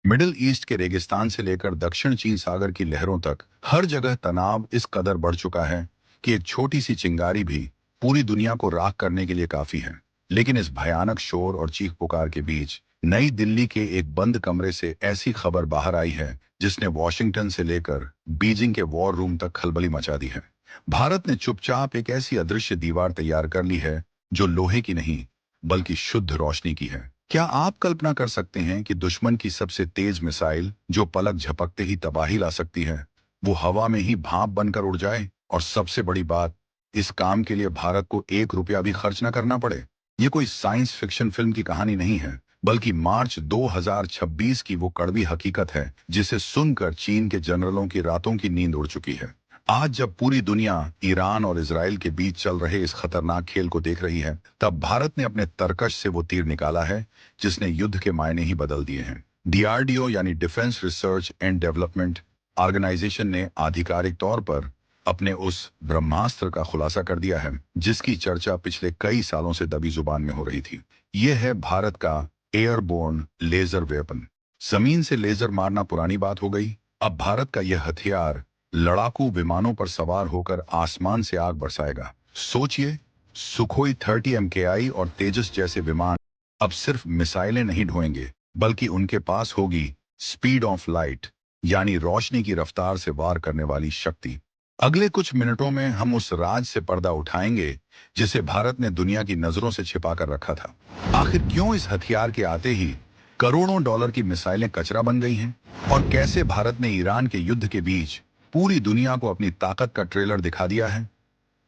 Middle east के रेगिस्तान से लेकर दक्षिण चीन सागर की लहरों तक हर जगह तनाव इस कदर बढ़ चुका है कि एक छोटी सी चिंगारी भी पूरी दुनिया को राख करने के लिए काफी है। लेकिन इस भयानक शोर और चीख पुकार के बीच नई दिल्ली के एक बंद कमरे से ऐसी खबर बाहर आई है जिसने वॉशिंगटन से लेकर बीजिंग के वॉर रूम तक खलबली मचा दी है। भारत ने चुपचाप एक ऐसी अदृश्य दीवार तैयार कर ली है जो लोहे की नहीं बल्कि शुद्ध रोशनी की है। क्या आप कल्पना कर सकते हैं कि दुश्मन की सबसे तेज मिसाइल जो पलक झपकते ही तबाही ला सकती है, वो हवा में ही भाप बनकर उड़ जाए? और सबसे बड़ी बात, इस काम के लिए भारत को 1 रुपया भी खर्च न करना पड़े। ये कोई साइंस फिक्शन फिल्म की कहानी नहीं है, बल्कि मार्च 2026 की वो कड़वी हकीकत है जिसे सुनकर चीन के जनरलों की रातों की नींद उड़ चुकी है। आज जब पूरी दुनिया ईरान और इजराइल के बीच चल रहे इस खतरनाक खेल को देख रही है, तब भारत ने अपने तरकश से वो तीर निकाला है जिसने युद्ध के मायने ही बदल दिए हैं। डीआरडीओ यानी Defence Research and Development Organisation ने आधिकारिक तौर पर अपने उस ब्रह्मास्त्र का खुलासा कर दिया है जिसकी चर्चा पिछले कई सालों से दबी जुबान में हो रही थी। यह है भारत का एयरबोर्न लेजर वेपन। जमीन से लेजर मारना पुरानी बात हो गई। अब भारत का यह हथियार लड़ाकू विमानों पर सवार होकर आसमान से आग बरसाएगा। सोचिए, सुखोई 30 MKI और तेजस जैसे विमान अब सिर्फ मिसाइलें नहीं ढोएंगे, बल्कि उनके पास होगी स्पीड ऑफ लाइट, यानी रोशनी की रफ्तार से वार करने वाली शक्ति। अगले कुछ मिनटों में हम उस राज से पर्दा उठाएंगे जिसे भारत ने दुनिया की नजरों से छिपा कर रखा था। आखिर क्यों इस हथियार के आते ही करोड़ों डॉलर की मिसाइलें कचरा बन गई हैं? और कैसे भारत ने ईरान के युद्ध के बीच पूरी दुनिया को अपनी ताकत का ट्रेलर दिखा दिया है?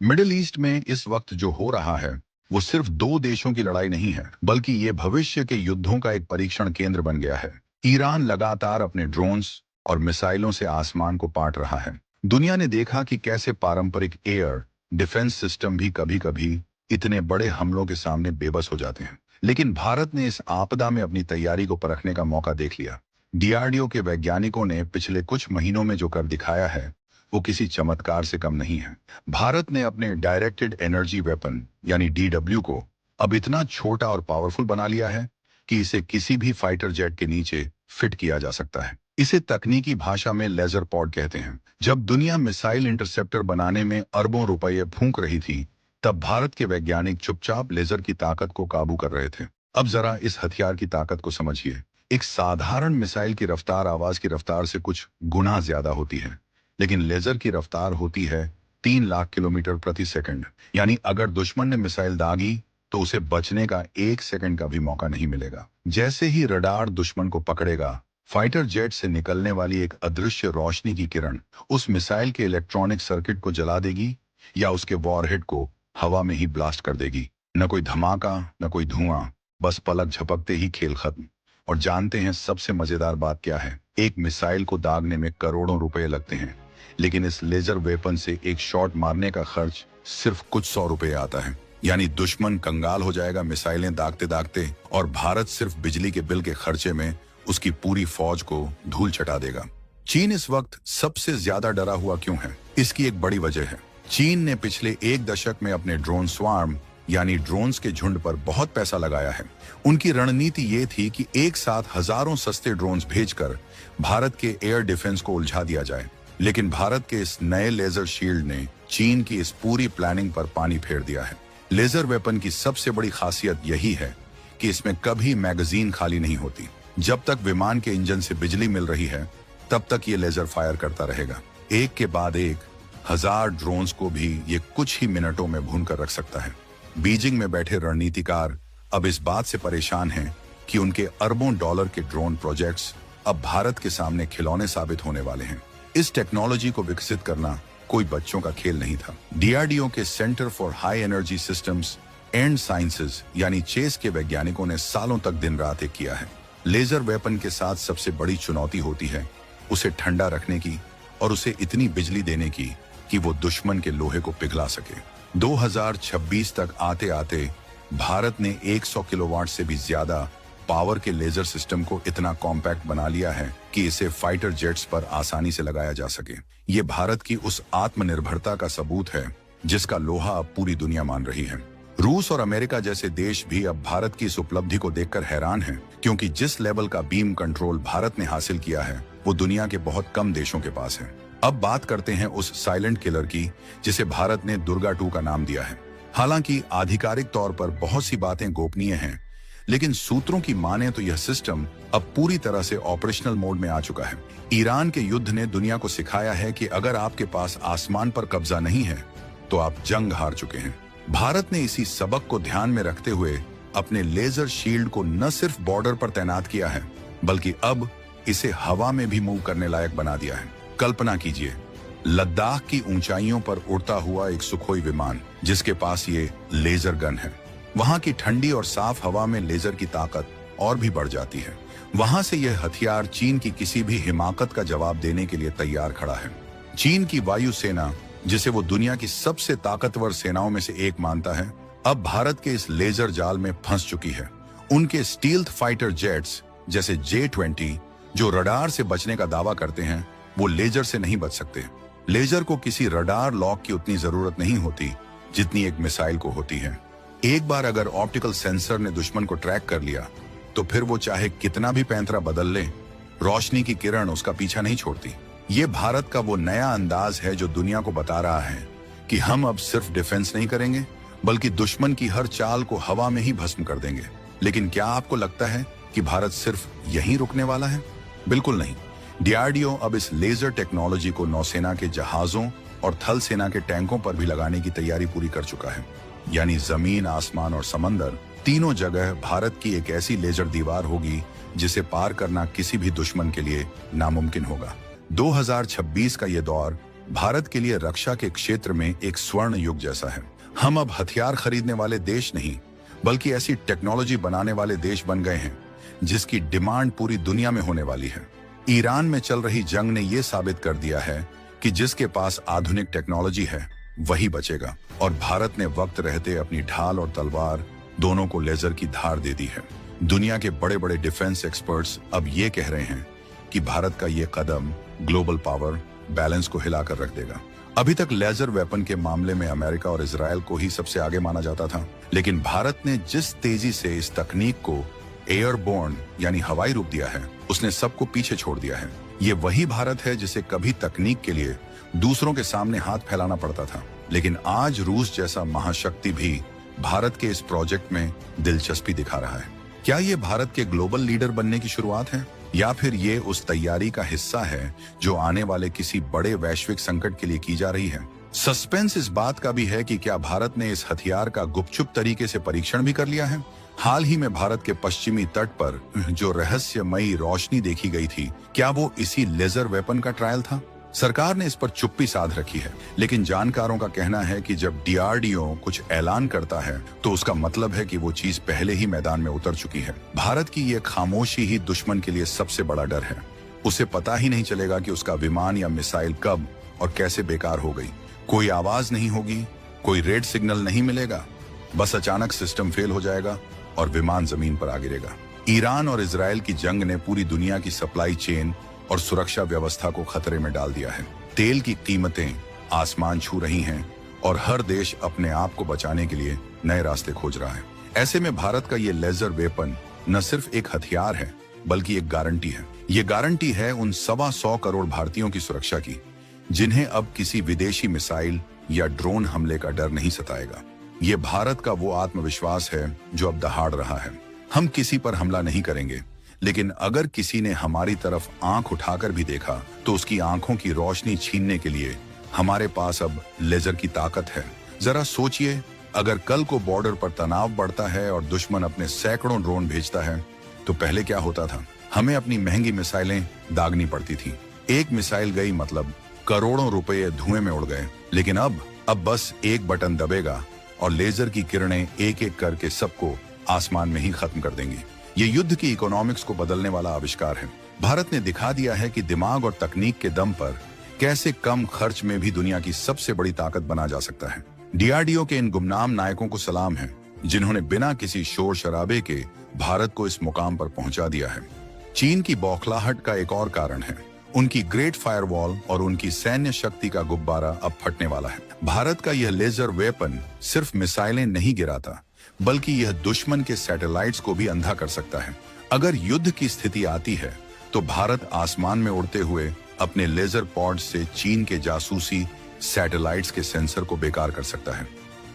मिडिल ईस्ट में इस वक्त जो हो रहा है वो सिर्फ दो देशों की लड़ाई नहीं है, बल्कि ये भविष्य के युद्धों का एक परीक्षण केंद्र बन गया है। ईरान लगातार अपने ड्रोन्स और मिसाइलों से आसमान को पाट रहा है। दुनिया ने देखा कि कैसे पारंपरिक एयर डिफेंस सिस्टम भी कभी-कभी इतने बड़े हमलों के सामने बेबस हो जाते हैं। लेकिन भारत ने इस आपदा में अपनी तैयारी को परखने का मौका देख लिया। डीआरडीओ के वैज्ञानिकों ने पिछले कुछ महीनों में जो कर दिखाया है वो किसी चमत्कार से कम नहीं है। भारत ने अपने डायरेक्टेड एनर्जी वेपन यानी डीडब्ल्यू को अब इतना छोटा और पावरफुल बना लिया है कि इसे किसी भी फाइटर जेट के नीचे फिट किया जा सकता है। इसे तकनीकी भाषा में लेजर पॉड कहते हैं। जब दुनिया मिसाइल इंटरसेप्टर बनाने में अरबों रुपये फूंक रही थी, तब भारत के वैज्ञानिक चुपचाप लेजर की ताकत को काबू कर रहे थे। अब जरा इस हथियार की ताकत को समझिए। एक साधारण मिसाइल की रफ्तार आवाज की रफ्तार से कुछ गुना ज्यादा होती है, लेकिन लेजर की रफ्तार होती है 3 लाख किलोमीटर प्रति सेकंड। यानी अगर दुश्मन ने मिसाइल दागी तो उसे बचने का 1 सेकंड का भी मौका नहीं मिलेगा। जैसे ही रडार दुश्मन को पकड़ेगा, फाइटर जेट से निकलने वाली एक अदृश्य रोशनी की किरण उस मिसाइल के इलेक्ट्रॉनिक सर्किट को जला देगी या उसके वॉरहेड को हवा में ही ब्लास्ट कर देगी। न कोई धमाका, न कोई धुआं, बस पलक झपकते ही खेल खत्म। और जानते हैं सबसे मजेदार बात क्या है? एक मिसाइल को दागने में करोड़ों रुपए लगते हैं, लेकिन इस लेजर वेपन से एक शॉट मारने का खर्च सिर्फ कुछ 100 रुपए आता है। यानी दुश्मन कंगाल हो जाएगा मिसाइलें दागते दागते, और भारत सिर्फ बिजली के बिल के खर्चे में उसकी पूरी फौज को धूल चटा देगा। चीन इस वक्त सबसे ज्यादा डरा हुआ क्यों है? इसकी एक बड़ी वजह है। चीन ने पिछले 1 दशक में अपने ड्रोन स्वार्म यानी ड्रोन्स के झुंड पर बहुत पैसा लगाया है। उनकी रणनीति ये थी कि एक साथ हजारों सस्ते ड्रोन्स भेजकर भारत के एयर डिफेंस को उलझा दिया जाए। लेकिन भारत के इस नए लेजर शील्ड ने चीन की इस पूरी प्लानिंग पर पानी फेर दिया है। लेजर वेपन की सबसे बड़ी खासियत यही है कि इसमें कभी मैगजीन खाली नहीं होती। जब तक विमान के इंजन से बिजली मिल रही है, तब तक ये लेजर फायर करता रहेगा। एक के बाद एक हजार ड्रोन्स को भी ये कुछ ही मिनटों में भून कर रख सकता है। बीजिंग में बैठे रणनीतिकार अब इस बात से परेशान हैं कि उनके अरबों डॉलर के ड्रोन प्रोजेक्ट्स अब भारत के सामने खिलौने साबित होने वाले हैं। इस टेक्नोलॉजी को विकसित करना कोई बच्चों का खेल नहीं था। डीआरडीओ के centre for high energy systems and sciences यानी चेस के वैज्ञानिकों ने सालों तक दिन रात एक किया है। लेजर वेपन के साथ सबसे बड़ी चुनौती होती है उसे ठंडा रखने की और उसे इतनी बिजली देने की कि वो दुश्मन के लोहे को पिघला सके। 2026 तक आते आते भारत ने 100 किलोवाट से भी ज्यादा पावर के लेजर सिस्टम को इतना कॉम्पैक्ट बना लिया है कि इसे फाइटर जेट्स पर आसानी से लगाया जा सके। ये भारत की उस आत्मनिर्भरता का सबूत है जिसका लोहा अब पूरी दुनिया मान रही है। रूस और अमेरिका जैसे देश भी अब भारत की इस उपलब्धि को देखकर हैरान हैं, क्योंकि जिस लेवल का बीम कंट्रोल भारत ने हासिल किया है वो दुनिया के बहुत कम देशों के पास है। अब बात करते हैं उस साइलेंट किलर की जिसे भारत ने दुर्गा 2 का नाम दिया है। हालांकि आधिकारिक तौर पर बहुत सी बातें गोपनीय हैं, लेकिन सूत्रों की माने तो यह सिस्टम अब पूरी तरह से ऑपरेशनल मोड में आ चुका है। ईरान के युद्ध ने दुनिया को सिखाया है कि अगर आपके पास आसमान पर कब्जा नहीं है तो आप जंग हार चुके हैं। भारत ने इसी सबक को ध्यान में रखते हुए अपने लेजर शील्ड को न सिर्फ बॉर्डर पर तैनात किया है, बल्कि अब इसे हवा में भी मूव करने लायक बना दिया है। कल्पना कीजिए, लद्दाख की ऊंचाइयों पर उड़ता हुआ एक सुखोई विमान जिसके पास ये लेजर गन है। वहां की ठंडी और साफ हवा में लेजर की ताकत और भी बढ़ जाती है। वहां से यह हथियार चीन की किसी भी हिमाकत का जवाब देने के लिए तैयार खड़ा है। चीन की वायु सेना, जिसे वो दुनिया की सबसे ताकतवर सेनाओं में से एक मानता है, अब भारत के इस लेजर जाल में फंस चुकी है। उनके स्टील्थ फाइटर जेट्स जैसे J-20 जो रडार से बचने का दावा करते हैं, वो लेजर से नहीं बच सकते। लेजर को किसी रडार लॉक की उतनी जरूरत नहीं होती जितनी एक मिसाइल को होती है। एक बार अगर ऑप्टिकल सेंसर ने दुश्मन को ट्रैक कर लिया तो फिर वो चाहे कितना भी पैंतरा बदल ले, रोशनी की किरण उसका पीछा नहीं छोड़ती। ये भारत का वो नया अंदाज है जो दुनिया को बता रहा है कि हम अब सिर्फ डिफेंस नहीं करेंगे, बल्कि दुश्मन की हर चाल को हवा में ही भस्म कर देंगे। लेकिन क्या आपको लगता है कि भारत सिर्फ यहीं रुकने वाला है? बिल्कुल नहीं। DRDO अब इस लेजर टेक्नोलॉजी को नौसेना के जहाजों और थल सेना के टैंकों पर भी लगाने की तैयारी पूरी कर चुका है। यानी जमीन, आसमान और समंदर, तीनों जगह भारत की एक ऐसी लेजर दीवार होगी जिसे पार करना किसी भी दुश्मन के लिए नामुमकिन होगा। 2026 का ये दौर भारत के लिए रक्षा के क्षेत्र में एक स्वर्ण युग जैसा है। हम अब हथियार खरीदने वाले देश नहीं, बल्कि ऐसी टेक्नोलॉजी बनाने वाले देश बन गए हैं जिसकी डिमांड पूरी दुनिया में होने वाली है। ईरान में चल रही जंग ने यह साबित कर दिया है कि जिसके पास आधुनिक टेक्नोलॉजी है वही बचेगा, और भारत ने वक्त रहते अपनी ढाल और तलवार दोनों को लेजर की धार दे दी है। दुनिया के बड़े बड़े डिफेंस एक्सपर्ट्स अब ये कह रहे हैं कि भारत का ये कदम ग्लोबल पावर बैलेंस को हिलाकर रख देगा। अभी तक लेजर वेपन के मामले में अमेरिका और इजराइल को ही सबसे आगे माना जाता था, लेकिन भारत ने जिस तेजी से इस तकनीक को एयरबोर्न यानी हवाई रूप दिया है, उसने सबको पीछे छोड़ दिया है। ये वही भारत है जिसे कभी तकनीक के लिए दूसरों के सामने हाथ फैलाना पड़ता था, लेकिन आज रूस जैसा महाशक्ति भी भारत के इस प्रोजेक्ट में दिलचस्पी दिखा रहा है। क्या ये भारत के ग्लोबल लीडर बनने की शुरुआत है, या फिर ये उस तैयारी का हिस्सा है जो आने वाले किसी बड़े वैश्विक संकट के लिए की जा रही है? सस्पेंस इस बात का भी है कि क्या भारत ने इस हथियार का गुपचुप तरीके से परीक्षण भी कर लिया है। हाल ही में भारत के पश्चिमी तट पर जो रहस्यमयी रोशनी देखी गई थी, क्या वो इसी लेजर वेपन का ट्रायल था? सरकार ने इस पर चुप्पी साध रखी है, लेकिन जानकारों का कहना है कि जब DRDO कुछ ऐलान करता है तो उसका मतलब है कि वो चीज पहले ही मैदान में उतर चुकी है। भारत की ये खामोशी ही दुश्मन के लिए सबसे बड़ा डर है। उसे पता ही नहीं चलेगा कि उसका विमान या मिसाइल कब और कैसे बेकार हो गई। कोई आवाज नहीं होगी, कोई रेड सिग्नल नहीं मिलेगा, बस अचानक सिस्टम फेल हो जाएगा और विमान जमीन पर आ गिरेगा। ईरान और इजराइल की जंग ने पूरी दुनिया की सप्लाई चेन और सुरक्षा व्यवस्था को खतरे में डाल दिया है। तेल की कीमतें आसमान छू रही हैं और हर देश अपने आप को बचाने के लिए नए रास्ते खोज रहा है। ऐसे में भारत का ये लेजर वेपन न सिर्फ एक हथियार है, बल्कि एक गारंटी है। ये गारंटी है उन 125 करोड़ भारतीयों की सुरक्षा की, जिन्हें अब किसी विदेशी मिसाइल या ड्रोन हमले का डर नहीं सताएगा। ये भारत का वो आत्मविश्वास है जो अब दहाड़ रहा है। हम किसी पर हमला नहीं करेंगे, लेकिन अगर किसी ने हमारी तरफ आंख उठाकर भी देखा तो उसकी आंखों की रोशनी छीनने के लिए हमारे पास अब लेजर की ताकत है। जरा सोचिए, अगर कल को बॉर्डर पर तनाव बढ़ता है और दुश्मन अपने सैकड़ों ड्रोन भेजता है तो पहले क्या होता था? हमें अपनी महंगी मिसाइलें दागनी पड़ती थी। एक मिसाइल गई मतलब करोड़ों रुपए धुएं में उड़ गए। लेकिन अब बस एक बटन दबेगा और लेजर की किरणें एक एक करके सबको आसमान में ही खत्म कर देंगी। ये युद्ध की इकोनॉमिक्स को बदलने वाला आविष्कार है। भारत ने दिखा दिया है कि दिमाग और तकनीक के दम पर कैसे कम खर्च में भी दुनिया की सबसे बड़ी ताकत बना जा सकता है। DRDO के इन गुमनाम नायकों को सलाम है, जिन्होंने बिना किसी शोर शराबे के भारत को इस मुकाम पर पहुंचा दिया है। चीन की बौखलाहट का एक और कारण है उनकी ग्रेट फायरवॉल और उनकी सैन्य शक्ति का गुब्बारा अब फटने वाला है। भारत का यह लेजर वेपन सिर्फ मिसाइलें नहीं गिराता, बल्कि यह दुश्मन के सैटेलाइट्स को भी अंधा कर सकता है। अगर युद्ध की स्थिति आती है तो भारत आसमान में उड़ते हुए अपने लेजर पॉड से चीन के जासूसी सैटेलाइट्स के सेंसर को बेकार कर सकता है।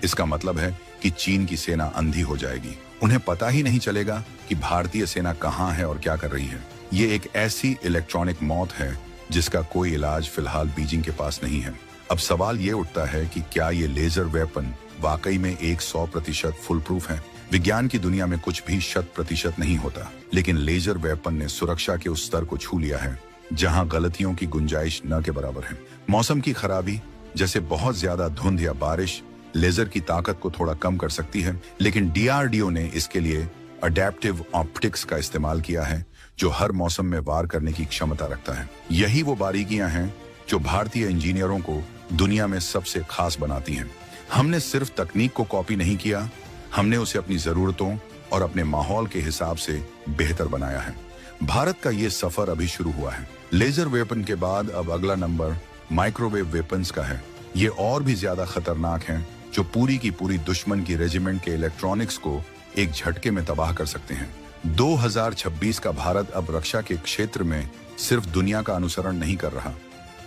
इसका मतलब है कि चीन की सेना अंधी हो जाएगी। उन्हें पता ही नहीं चलेगा कि भारतीय सेना कहां है और क्या कर रही है। ये एक ऐसी इलेक्ट्रॉनिक मौत है जिसका कोई इलाज फिलहाल बीजिंग के पास नहीं है। अब सवाल ये उठता है कि क्या ये लेजर वेपन वाकई में 100% फुल प्रूफ है। विज्ञान की दुनिया में कुछ भी 100% नहीं होता, लेकिन लेजर वेपन ने सुरक्षा के उस स्तर को छू लिया है जहां गलतियों की गुंजाइश न के बराबर है। मौसम की खराबी जैसे बहुत ज्यादा धुंध या बारिश लेजर की ताकत को थोड़ा कम कर सकती है, लेकिन डीआरडीओ ने इसके लिए अडेप्टिव ऑप्टिक्स का इस्तेमाल किया है जो हर मौसम में वार करने की क्षमता रखता है। यही वो बारीकियां हैं जो भारतीय इंजीनियरों को दुनिया में सबसे खास बनाती हैं। हमने सिर्फ तकनीक को कॉपी नहीं किया, हमने उसे अपनी जरूरतों और अपने माहौल के हिसाब से बेहतर बनाया है। भारत का ये सफर अभी शुरू हुआ है। लेजर वेपन के बाद अब अगला नंबर माइक्रोवेव वेपन्स का है। ये और भी ज्यादा खतरनाक हैं, जो पूरी की पूरी दुश्मन की रेजिमेंट के इलेक्ट्रॉनिक्स को एक झटके में तबाह कर सकते हैं। 2026 का भारत अब रक्षा के क्षेत्र में सिर्फ दुनिया का अनुसरण नहीं कर रहा,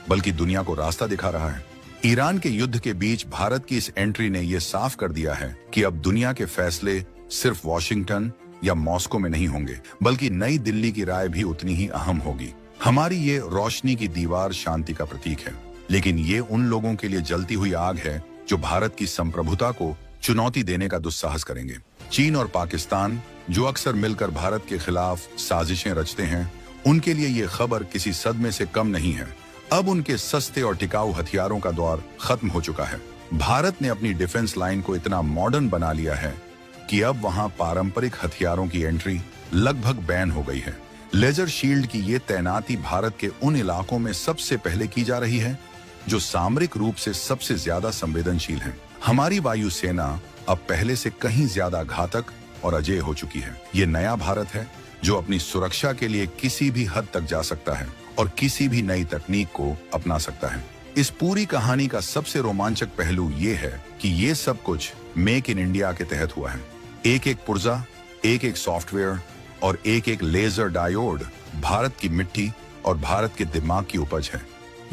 बल्कि दुनिया को रास्ता दिखा रहा है। ईरान के युद्ध के बीच भारत की इस एंट्री ने यह साफ कर दिया है कि अब दुनिया के फैसले सिर्फ वॉशिंगटन या मॉस्को में नहीं होंगे, बल्कि नई दिल्ली की राय भी उतनी ही अहम होगी। हमारी ये रोशनी की दीवार शांति का प्रतीक है, लेकिन ये उन लोगों के लिए जलती हुई आग है जो भारत की संप्रभुता को चुनौती देने का दुस्साहस करेंगे। चीन और पाकिस्तान, जो अक्सर मिलकर भारत के खिलाफ साजिशें रचते हैं, उनके लिए ये खबर किसी सदमे से कम नहीं है। अब उनके सस्ते और टिकाऊ हथियारों का दौर खत्म हो चुका है। भारत ने अपनी डिफेंस लाइन को इतना मॉडर्न बना लिया है कि अब वहां पारंपरिक हथियारों की एंट्री लगभग बैन हो गई है। लेजर शील्ड की ये तैनाती भारत के उन इलाकों में सबसे पहले की जा रही है जो सामरिक रूप से सबसे ज्यादा संवेदनशील हैं। हमारी वायुसेना अब पहले से कहीं ज्यादा घातक और अजेय हो चुकी है। ये नया भारत है जो अपनी सुरक्षा के लिए किसी भी हद तक जा सकता है और किसी भी नई तकनीक को अपना सकता है। इस पूरी कहानी का सबसे रोमांचक पहलू ये है कि ये सब कुछ मेक इन इंडिया के तहत हुआ है। एक एक पुर्जा, एक एक सॉफ्टवेयर और एक एक लेजर डायोड भारत की मिट्टी और भारत के दिमाग की उपज है।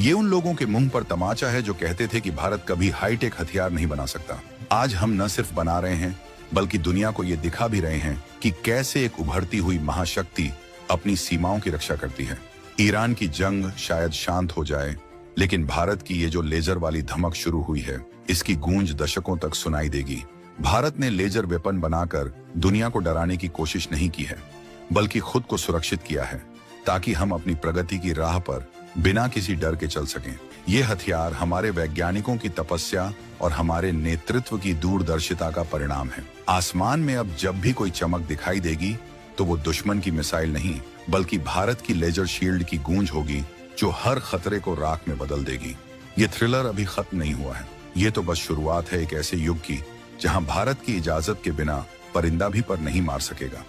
ये उन लोगों के मुंह पर तमाचा है जो कहते थे कि भारत कभी हाईटेक हथियार नहीं बना सकता। आज हम न सिर्फ बना रहे हैं, बल्कि दुनिया को ये दिखा भी रहे हैं कि कैसे एक उभरती हुई महाशक्ति अपनी सीमाओं की रक्षा करती है। ईरान की जंग शायद शांत हो जाए, लेकिन भारत की ये जो लेजर वाली धमक शुरू हुई है, इसकी गूंज दशकों तक सुनाई देगी। भारत ने लेजर वेपन बनाकर दुनिया को डराने की कोशिश नहीं की है, बल्कि खुद को सुरक्षित किया है ताकि हम अपनी प्रगति की राह पर बिना किसी डर के चल सकें। ये हथियार हमारे वैज्ञानिकों की तपस्या और हमारे नेतृत्व की दूरदर्शिता का परिणाम है। आसमान में अब जब भी कोई चमक दिखाई देगी तो वो दुश्मन की मिसाइल नहीं, बल्कि भारत की लेजर शील्ड की गूंज होगी जो हर खतरे को राख में बदल देगी। ये थ्रिलर अभी खत्म नहीं हुआ है। ये तो बस शुरुआत है एक ऐसे युग की जहां भारत की इजाजत के बिना परिंदा भी पर नहीं मार सकेगा।